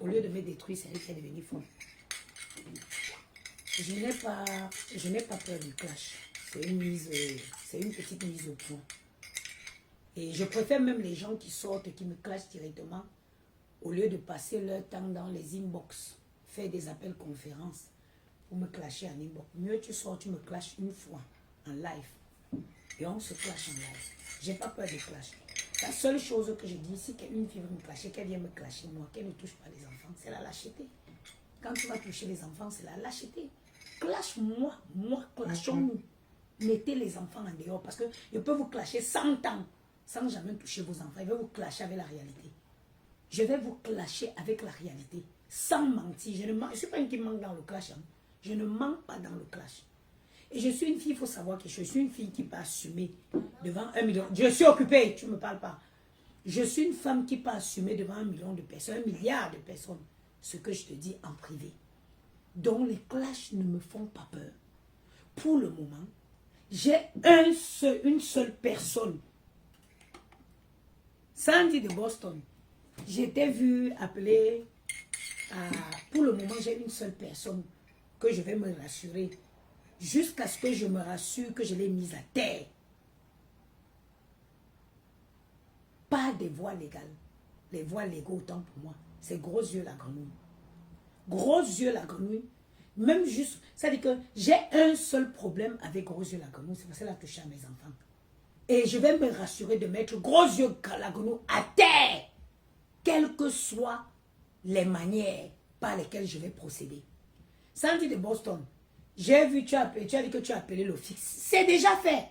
Au lieu de me détruire, c'est elle qui est devenue folle. Je n'ai pas peur du clash. C'est une petite mise au point. Et je préfère même les gens qui sortent, qui me clashent directement, au lieu de passer leur temps dans les inbox, faire des appels conférences pour me clasher en inbox. Mieux tu sors, tu me clashes une fois en live. Et on se clash en live. J'ai pas peur de clash. La seule chose que je dis, si une fille veut me clasher, qu'elle vienne me clasher moi, qu'elle ne touche pas les enfants, c'est la lâcheté. Quand tu vas toucher les enfants, c'est la lâcheté. Clash-moi, clashons-nous. Mettez les enfants en dehors parce que je peux vous clasher 100 ans sans jamais toucher vos enfants. Je vais vous clasher avec la réalité. Je vais vous clasher avec la réalité. Sans mentir. Je ne suis pas une qui manque dans le clash. Hein. Je ne manque pas dans le clash. Et je suis une fille, il faut savoir que je suis une fille qui peut assumer devant 1 million. Je suis occupée, tu ne me parles pas. Je suis une femme qui peut assumer devant 1 million de personnes, 1 milliard de personnes, ce que je te dis en privé. Donc les clashs ne me font pas peur. Pour le moment, j'ai une seule personne. Sandy de Boston. J'étais vue appeler. Pour le moment, j'ai une seule personne que je vais me rassurer. Jusqu'à ce que je me rassure que je l'ai mise à terre. Pas des voies légales. Les voies légaux, autant pour moi. C'est gros yeux la grenouille. Gros yeux la grenouille. Même juste, ça dit que j'ai un seul problème avec gros yeux la grenouille. C'est parce qu'elle a touché à mes enfants. Et je vais me rassurer de mettre gros yeux la grenouille à terre. Quelles que soient les manières par lesquelles je vais procéder. Sandy de Boston. J'ai vu, tu as dit que tu as appelé l'office. C'est déjà fait.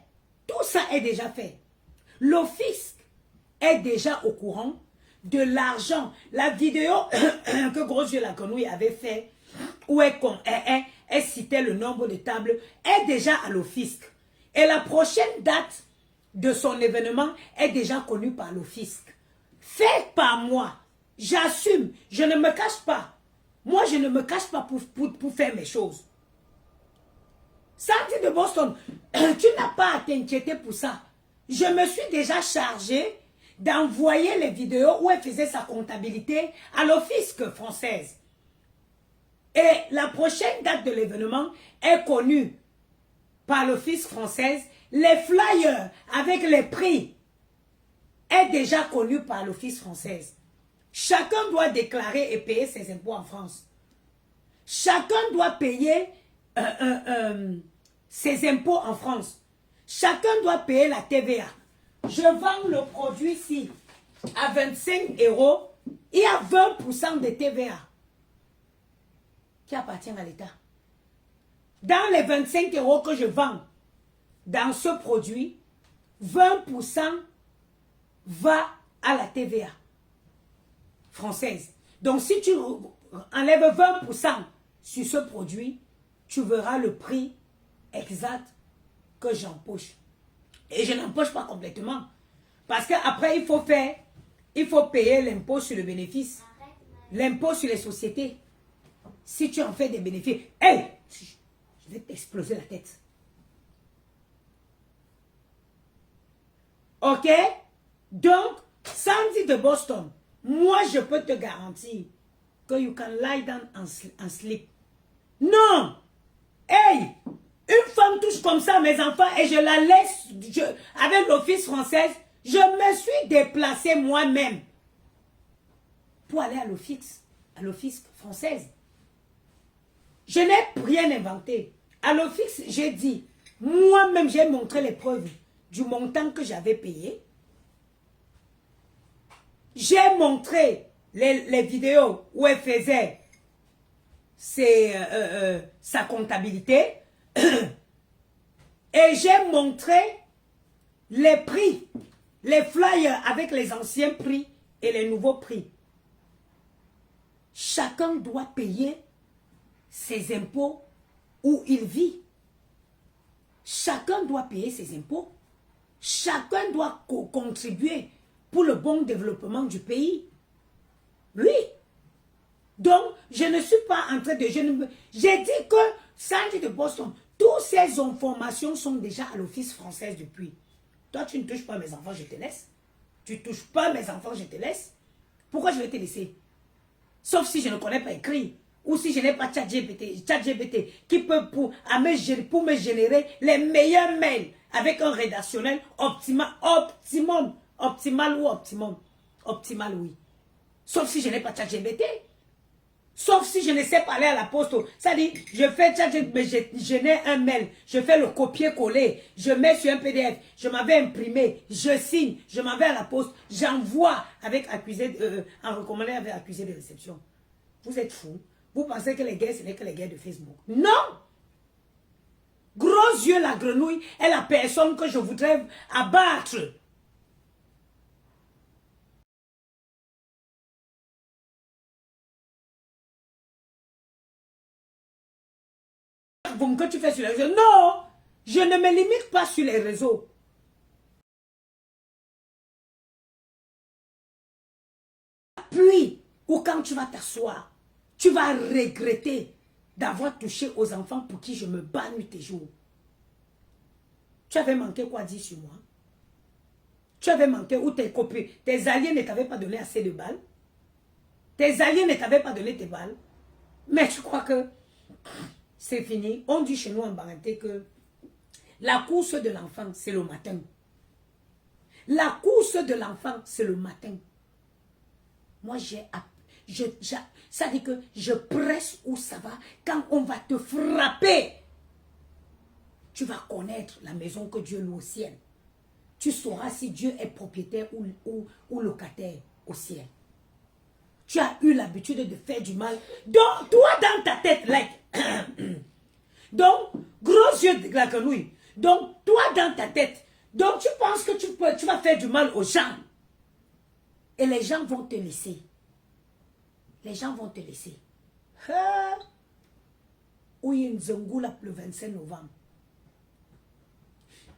Tout ça est déjà fait. L'office est déjà au courant de l'argent. La vidéo que Gros Yeux la Grenouille avait fait, où elle citait le nombre de tables, est déjà à l'office. Et la prochaine date de son événement est déjà connue par l'office. Fait par moi. J'assume. Je ne me cache pas. Moi, je ne me cache pas pour faire mes choses. Sandy de Boston, tu n'as pas à t'inquiéter pour ça. Je me suis déjà chargée d'envoyer les vidéos où elle faisait sa comptabilité à l'office française. Et la prochaine date de l'événement est connue par l'office française. Les flyers avec les prix est déjà connu par l'office française. Chacun doit déclarer et payer ses impôts en France. Chacun doit payer ses impôts en France. Chacun doit payer la TVA. Je vends le produit ici à 25 €. Il y a 20% de TVA qui appartient à l'État. Dans les 25 € que je vends dans ce produit, 20% va à la TVA française. Donc si tu enlèves 20% sur ce produit, tu verras le prix exact que j'empoche. Et je n'empoche pas complètement. Parce qu'après, il faut payer l'impôt sur le bénéfice. L'impôt sur les sociétés. Si tu en fais des bénéfices, hey, je vais t'exploser la tête. Ok? Donc, Sandy de Boston, moi je peux te garantir que you can lie down and sleep. Non! Hey! Une femme touche comme ça à mes enfants et je la laisse avec l'office française. Je me suis déplacée moi-même pour aller à l'office française. Je n'ai rien inventé. À l'office, j'ai dit, moi-même j'ai montré les preuves du montant que j'avais payé. J'ai montré les vidéos où elle faisait sa comptabilité. Et j'ai montré les prix, les flyers avec les anciens prix et les nouveaux prix. Chacun doit payer ses impôts où il vit. Chacun doit payer ses impôts. Chacun doit contribuer pour le bon développement du pays. Oui. Donc, je ne suis pas en train de... J'ai dit que Sandy de Boston, toutes ces informations sont déjà à l'office français depuis. Toi, tu ne touches pas mes enfants, je te laisse. Tu ne touches pas mes enfants, je te laisse. Pourquoi je vais te laisser? Sauf si je ne connais pas écrit. Ou si je n'ai pas ChatGPT qui peut pour me générer les meilleurs mails avec un rédactionnel optimal ou optimum. Optimal, oui. Sauf si je n'ai pas ChatGPT. Sauf si je ne sais pas aller à la poste. Ça dit, je fais ChatGPT, mais je n'ai un mail. Je fais le copier-coller. Je mets sur un PDF. Je m'avais imprimé. Je signe. Je m'en vais à la poste. J'envoie avec accusé, en recommandé avec accusé de réception. Vous êtes fous. Vous pensez que les gays, ce n'est que les gays de Facebook. Non! Gros yeux, la grenouille est la personne que je voudrais abattre. Que tu fais sur les réseaux. Non! Je ne me limite pas sur les réseaux. Puis, ou quand tu vas t'asseoir, tu vas regretter d'avoir touché aux enfants pour qui je me bats nuit et jour. Tu avais manqué quoi dire sur moi? Tu avais manqué ou tes copains, tes alliés ne t'avaient pas donné assez de balles? Tes alliés ne t'avaient pas donné tes balles? Mais tu crois que c'est fini? On dit chez nous en Baranté que la course de l'enfant, c'est le matin. La course de l'enfant, c'est le matin. Moi, ça dit que je presse où ça va. Quand on va te frapper, tu vas connaître la maison que Dieu loue au ciel. Tu sauras si Dieu est propriétaire ou locataire au ciel. Tu as eu l'habitude de faire du mal. Donc, toi, dans ta tête, donc, gros yeux de la grenouille. Donc, toi, dans ta tête, donc tu penses que tu vas faire du mal aux gens. Et les gens vont te laisser. Les gens vont te laisser. Oui, Nzongoula le 25 novembre.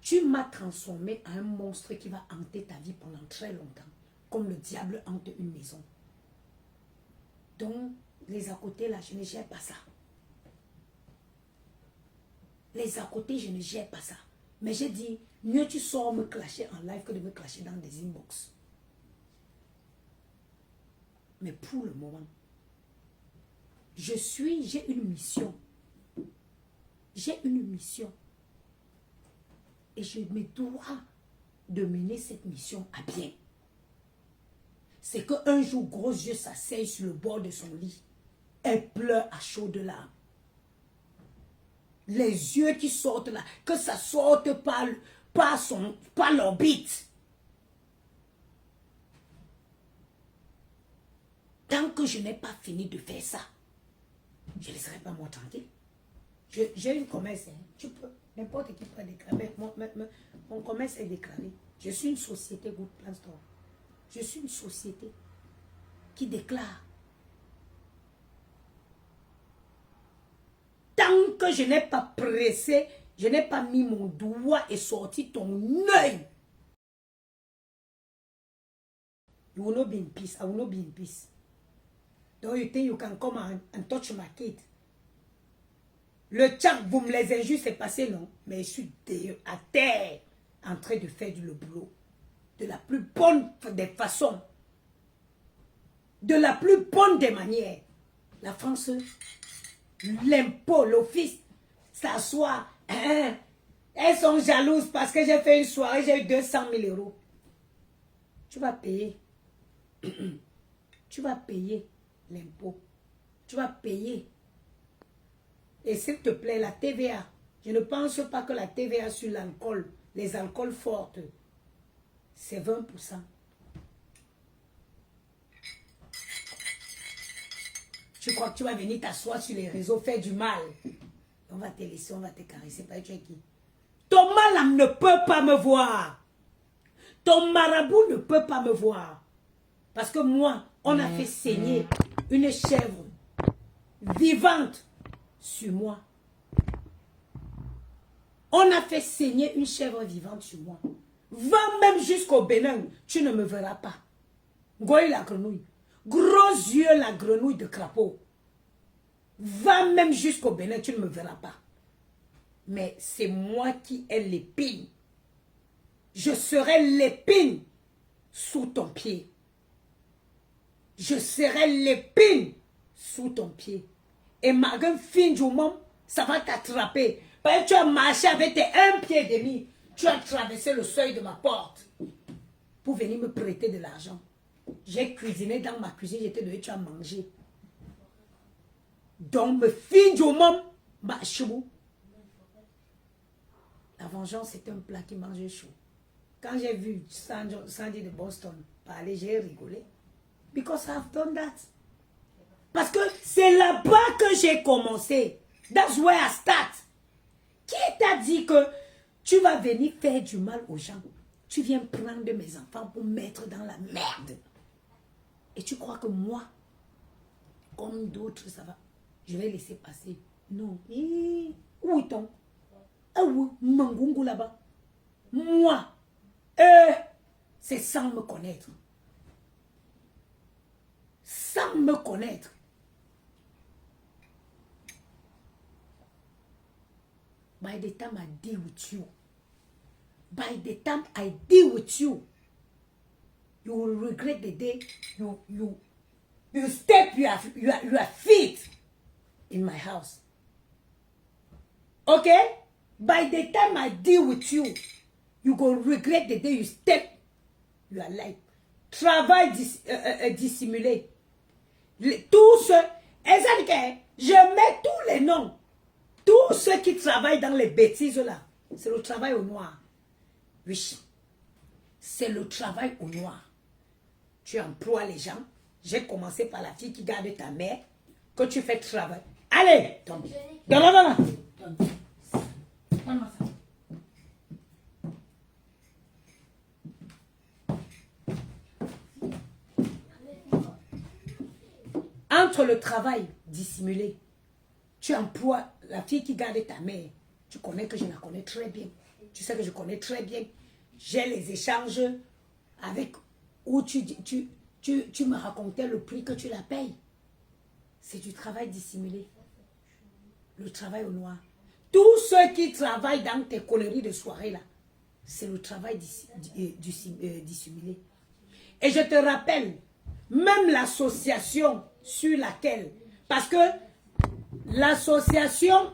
Tu m'as transformé en un monstre qui va hanter ta vie pendant très longtemps. Comme le diable hante une maison. Donc, les à côté, là, je ne gère pas ça. Les à côté, je ne gère pas ça. Mais j'ai dit, mieux tu sors me clasher en live que de me clasher dans des inbox. Mais pour le moment, j'ai une mission. J'ai une mission. Et je me dois de mener cette mission à bien. C'est qu'un jour, gros yeux s'asseye sur le bord de son lit. Elle pleure à chaudes larmes. Les yeux qui sortent là, que ça sorte par l'orbite. Tant que je n'ai pas fini de faire ça, je ne laisserai pas moi tranquille. J'ai une commerce, hein. Tu peux, n'importe qui peut déclarer. Mon commerce est déclaré. Je suis une société Good Plan Store. Je suis une société qui déclare. Tant que je n'ai pas pressé, je n'ai pas mis mon doigt et sorti ton œil. You will not be in peace. I will not be in peace. Don't you think you can come and touch my kid? Le tchak, boum, les injures, c'est passé, non? Mais je suis à terre, en train de faire le boulot. De la plus bonne des façons. De la plus bonne des manières. La France, l'impôt, l'office, s'assoit. Elles sont jalouses parce que j'ai fait une soirée, j'ai eu 200 000 euros. Tu vas payer. Tu vas payer l'impôt. Tu vas payer. Et s'il te plaît, la TVA. Je ne pense pas que la TVA sur l'alcool, les alcools fortes, c'est 20%. Tu crois que tu vas venir t'asseoir sur les réseaux, faire du mal? On va te laisser, on va te caresser. Pas tu es qui? Ton mal ne peut pas me voir. Ton marabout ne peut pas me voir. Parce que moi, on a fait saigner une chèvre vivante sur moi. On a fait saigner une chèvre vivante sur moi. Va même jusqu'au Bénin, tu ne me verras pas. Goy la grenouille. Gros yeux la grenouille de crapaud. Va même jusqu'au Bénin, tu ne me verras pas. Mais c'est moi qui ai l'épine. Je serai l'épine sous ton pied. Je serai l'épine sous ton pied. Et malgré fin du moment, ça va t'attraper. Parce que tu as marché avec tes 1 pied et demi. Tu as traversé le seuil de ma porte pour venir me prêter de l'argent. J'ai cuisiné dans ma cuisine, j'étais donné, tu as mangé. Donc, me fin du moment, bah, chou. La vengeance, c'est un plat qui mange chaud. Quand j'ai vu Sandy de Boston parler, j'ai rigolé. Because I've done that. Parce que c'est là-bas que j'ai commencé. That's where I start. Qui t'a dit que tu vas venir faire du mal aux gens? Tu viens prendre mes enfants pour mettre dans la merde. Et tu crois que moi, comme d'autres, ça va, je vais laisser passer? Non. Où est-on? Ah oui, Mangungu là-bas. Moi, c'est sans me connaître. Sans me connaître. By the time I deal with you, by the time I deal with you, you will regret the day you step your feet in my house. Okay? By the time I deal with you, you will regret the day you step your life. Travail dissimulé. Tous ceux, je mets tous les noms. Tous ceux qui travaillent dans les bêtises là, c'est le travail au noir. Oui, c'est le travail au noir. Tu emploies les gens. J'ai commencé par la fille qui garde ta mère, que tu fais travail. Allez, tombe. Donne-moi. Donne-moi ça. Entre le travail dissimulé, tu emploies la fille qui garde ta mère. Tu connais que je la connais très bien. Tu sais que je connais très bien. J'ai les échanges avec où tu me racontais le prix que tu la payes. C'est du travail dissimulé. Le travail au noir. Tous ceux qui travaillent dans tes conneries de soirée là, c'est le travail dissimulé. Et je te rappelle, même l'association sur laquelle, parce que l'association,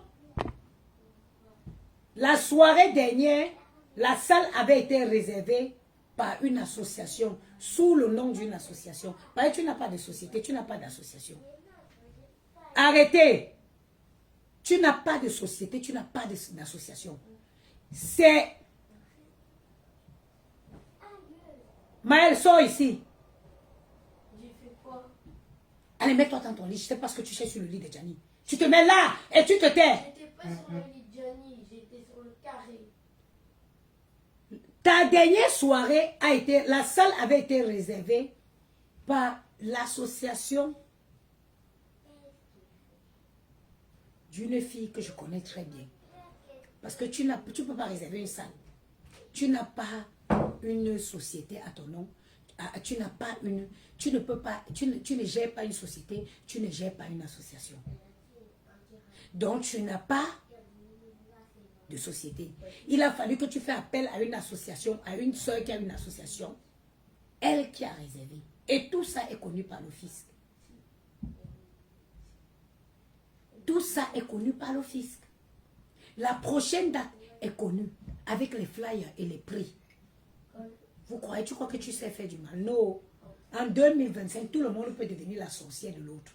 la soirée dernière, la salle avait été réservée par une association, sous le nom d'une association. Parce que tu n'as pas de société, tu n'as pas d'association. Arrêtez. Tu n'as pas de société, tu n'as pas d'association. C'est... Maëlle, sors ici. Allez, mets-toi dans ton lit. Je ne sais pas ce que tu cherches sur le lit de Gianni. Tu te mets là et tu te tais. J'étais pas sur le lit de Gianni, j'étais sur le carré. Ta dernière soirée a été... La salle avait été réservée par l'association d'une fille que je connais très bien. Parce que tu ne peux pas réserver une salle. Tu n'as pas une société à ton nom. Tu n'as pas une... Tu ne peux pas... Tu ne gères pas une société. Tu ne gères pas une association. Donc, tu n'as pas de société. Il a fallu que tu fasses appel à une association, à une soeur qui a une association. Elle qui a réservé. Et tout ça est connu par le fisc. Tout ça est connu par le fisc. La prochaine date est connue avec les flyers et les prix. Tu crois que tu sais faire du mal? Non. En 2025, tout le monde peut devenir la sorcière de l'autre.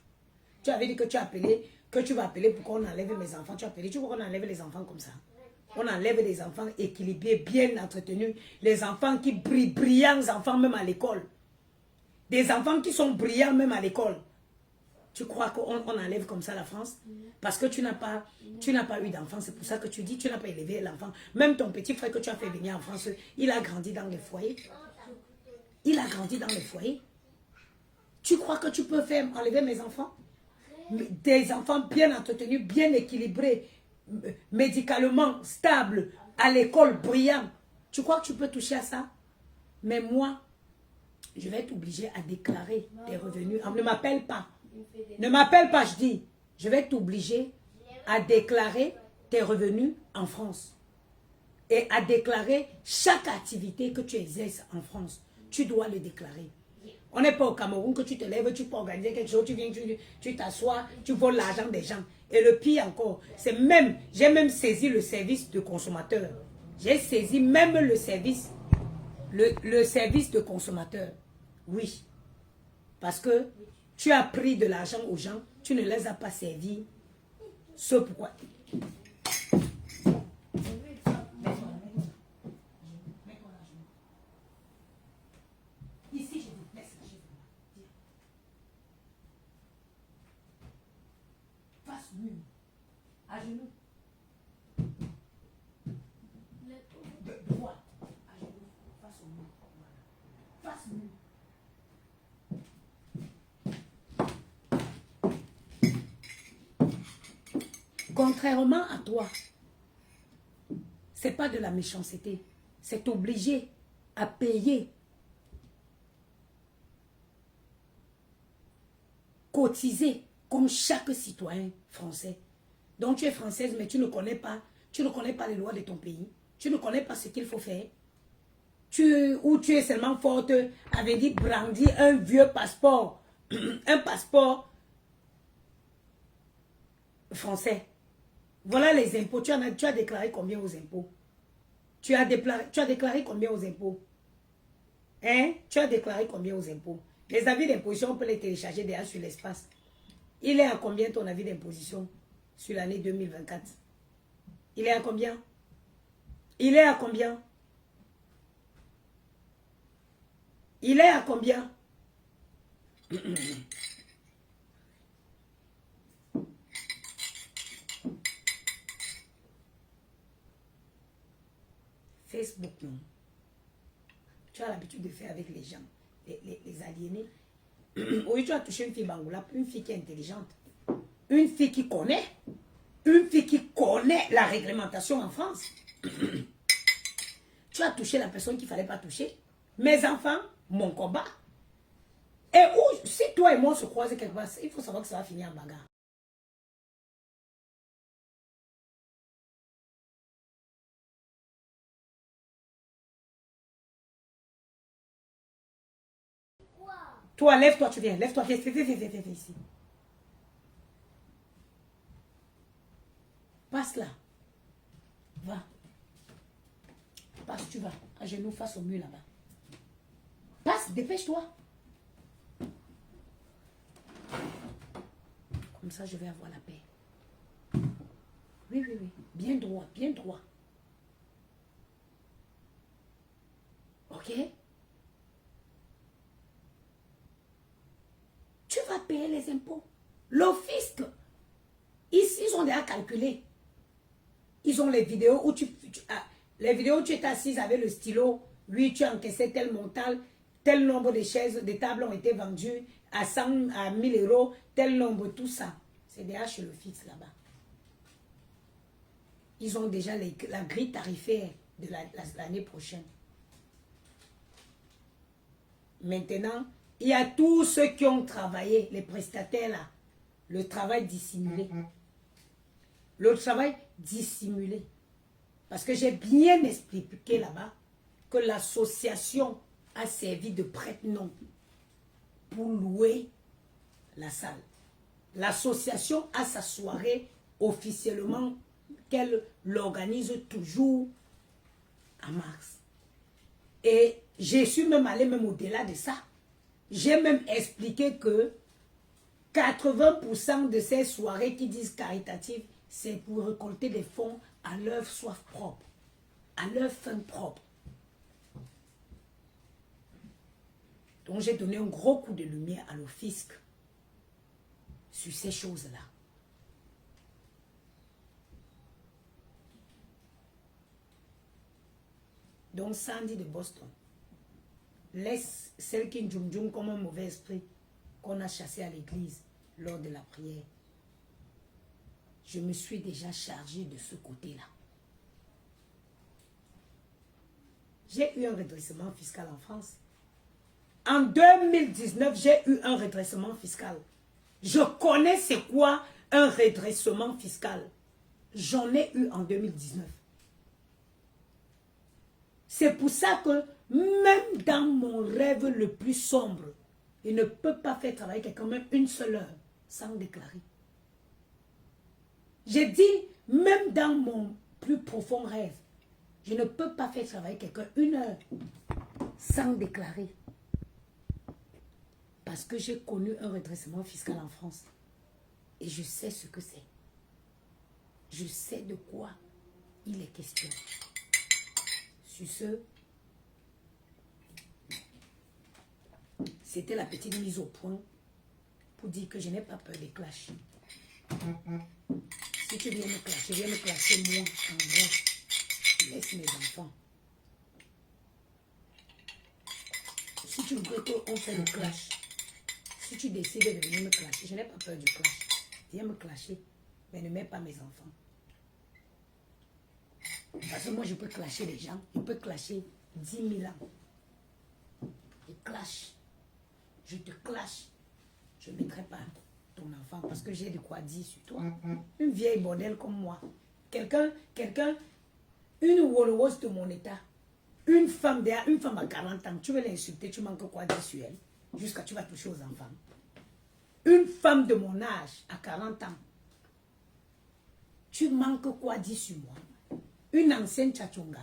Tu avais dit que tu appelais, que tu vas appeler pour qu'on enlève mes enfants. Tu appelais, tu crois qu'on enlève les enfants comme ça? On enlève des enfants équilibrés, bien entretenus. Les enfants qui brillent, brillants enfants même à l'école. Des enfants qui sont brillants même à l'école. Tu crois qu'on enlève comme ça la France? Parce que tu n'as pas eu d'enfant. C'est pour ça que tu dis tu n'as pas élevé l'enfant. Même ton petit frère que tu as fait venir en France, il a grandi dans les foyers. Il a grandi dans les foyers. Tu crois que tu peux faire enlever mes enfants? Des enfants bien entretenus, bien équilibrés, médicalement stables, à l'école brillants. Tu crois que tu peux toucher à ça? Mais moi, je vais être obligée à déclarer tes revenus. Ne m'appelle pas. Ne m'appelle pas, je dis. Je vais t'obliger à déclarer tes revenus en France. Et à déclarer chaque activité que tu exerces en France. Tu dois le déclarer. On n'est pas au Cameroun que tu te lèves, tu peux organiser quelque chose, tu viens, tu t'assois, tu voles l'argent des gens. Et le pire encore, c'est même, j'ai même saisi le service de consommateur. J'ai saisi même le service, le service de consommateur. Oui. Parce que tu as pris de l'argent aux gens, tu ne les as pas servis. Ce pourquoi. Ici, je vous laisse. Face mur. À genoux. De droite. À genoux. Face au mur. Voilà. Face mur. Contrairement à toi, c'est pas de la méchanceté, c'est obligé à payer, cotiser comme chaque citoyen français. Donc tu es française, mais tu ne connais pas les lois de ton pays, tu ne connais pas ce qu'il faut faire. Ou tu es seulement forte avec dit brandir un vieux passeport, un passeport français. Voilà les impôts. Tu as déclaré combien aux impôts? Tu as déclaré combien aux impôts? Hein? Tu as déclaré combien aux impôts? Les avis d'imposition, on peut les télécharger déjà sur l'espace. Il est à combien ton avis d'imposition sur l'année 2024? Il est à combien? Il est à combien? Il est à combien? Facebook, non. Tu as l'habitude de faire avec les gens, les aliénés. Oui, tu as touché une fille bangoula, une fille qui est intelligente, une fille qui connaît la réglementation en France. Tu as touché la personne qu'il ne fallait pas toucher. Mes enfants, mon combat. Et où, si toi et moi on se croisent quelque part, il faut savoir que ça va finir en bagarre. Toi, lève-toi, tu viens. Lève-toi, viens ici. Passe là. Va. Passe, tu vas. À genoux, face au mur là-bas. Passe, dépêche-toi. Comme ça, je vais avoir la paix. Oui, oui, oui. Bien droit, bien droit. Ok? Tu vas payer les impôts. Le fisc, ils ont déjà calculé. Ils ont les vidéos où les vidéos où tu es assise avec le stylo. Oui, tu as encaissé tel montant, tel nombre de chaises, de tables ont été vendues à 100, à 1000 euros, tel nombre, tout ça. C'est déjà chez le fisc là-bas. Ils ont déjà la grille tarifaire de l'année prochaine. Maintenant, il y a tous ceux qui ont travaillé, les prestataires là, le travail dissimulé. Le travail dissimulé. Parce que j'ai bien expliqué là-bas que l'association a servi de prête-nom pour louer la salle. L'association a sa soirée officiellement qu'elle l'organise toujours en mars. Et je suis même allé même au-delà de ça. J'ai même expliqué que 80% de ces soirées qui disent caritatives, c'est pour récolter des fonds à leur soif propre, à leur fin propre. Donc j'ai donné un gros coup de lumière à le fisc sur ces choses-là. Donc Sandy de Boston, laisse celle qui djum comme un mauvais esprit qu'on a chassé à l'église lors de la prière. Je me suis déjà chargée de ce côté-là. J'ai eu un redressement fiscal en France. En 2019, j'ai eu un redressement fiscal. Je connais c'est quoi un redressement fiscal. J'en ai eu en 2019. C'est pour ça que même dans mon rêve le plus sombre, Il ne peut pas faire travailler quelqu'un même une seule heure sans déclarer. J'ai dit, même dans mon plus profond rêve, je ne peux pas faire travailler quelqu'un une heure sans déclarer. Parce que j'ai connu un redressement fiscal en France. Et je sais ce que c'est. Je sais de quoi il est question. Sur ce, c'était la petite mise au point pour dire que je n'ai pas peur des clashs. Si tu viens me clasher moi en vrai, laisse mes enfants. Si tu veux qu'on fait le clash, si tu décides de venir me clasher, je n'ai pas peur du clash. Viens me clasher, mais ne mets pas mes enfants. Parce que moi, je peux clasher les gens. Je peux clasher 10 000 ans. Je clash. Je te clash. Je ne mettrai pas ton enfant parce que j'ai de quoi dire sur toi. Une vieille bordelle comme moi. Quelqu'un, une Wolowos de mon état. Une femme à 40 ans, tu veux l'insulter, tu manques quoi dire sur elle? Jusqu'à tu vas toucher aux enfants. Une femme de mon âge, à 40 ans, tu manques quoi dire sur moi? Une ancienne tchatchonga,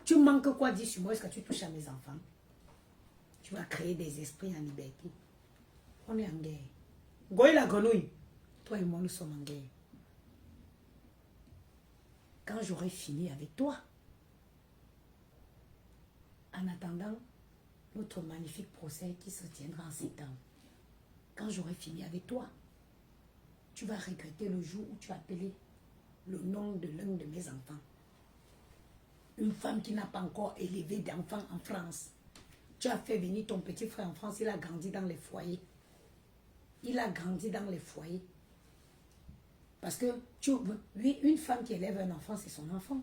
tu manques quoi dire sur moi? Est-ce que tu touches à mes enfants? Tu vas créer des esprits en liberté. On est en guerre. Goye la grenouille. Toi et moi, nous sommes en guerre. Quand j'aurai fini avec toi, en attendant notre magnifique procès qui se tiendra en septembre, quand j'aurai fini avec toi, tu vas regretter le jour où tu as appelé le nom de l'un de mes enfants. Une femme qui n'a pas encore élevé d'enfants en France. Tu as fait venir ton petit frère en France, il a grandi dans les foyers. Il a grandi dans les foyers. Parce que, oui, une femme qui élève un enfant, c'est son enfant.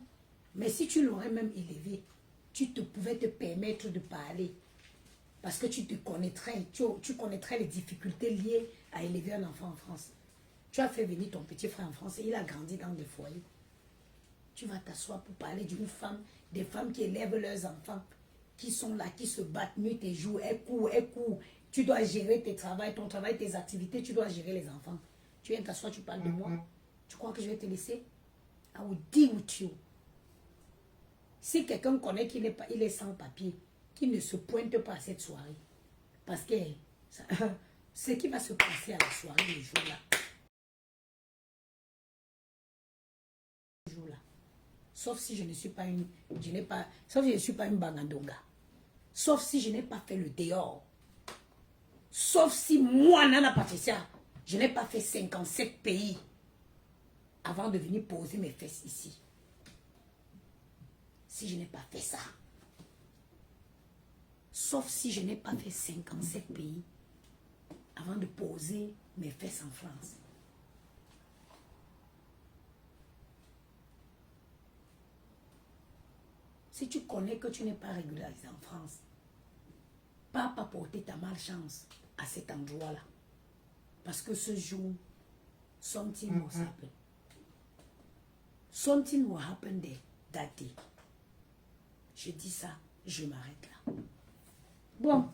Mais si tu l'aurais même élevé, tu pouvais te permettre de parler. Parce que tu te connaîtrais, tu connaîtrais les difficultés liées à élever un enfant en France. Tu as fait venir ton petit frère en France et il a grandi dans des foyers. Tu vas t'asseoir pour parler d'une femme, des femmes qui élèvent leurs enfants, qui sont là, qui se battent nuit et jour, elles courent. Tu dois gérer ton travail, tes activités, tu dois gérer les enfants. Tu viens t'asseoir, tu parles de moi. Tu crois que je vais te laisser? I will deal with you. Si quelqu'un connaît qu'il est sans papier, qu'il ne se pointe pas à cette soirée, parce que ce qui va se passer à la soirée le jour-là, sauf si je ne suis pas sauf si je ne suis pas une Bangandonga, sauf si je n'ai pas fait le dehors, sauf si moi, Nana Patricia, je n'ai pas fait 57 pays avant de venir poser mes fesses ici. Si je n'ai pas fait ça, sauf si je n'ai pas fait 57 pays avant de poser mes fesses en France. Si tu connais que tu n'es pas régularisé en France, pas porter ta malchance à cet endroit-là. Parce que ce jour, something will happen. Something will happen there, that day. Je dis ça, je m'arrête là. Bon.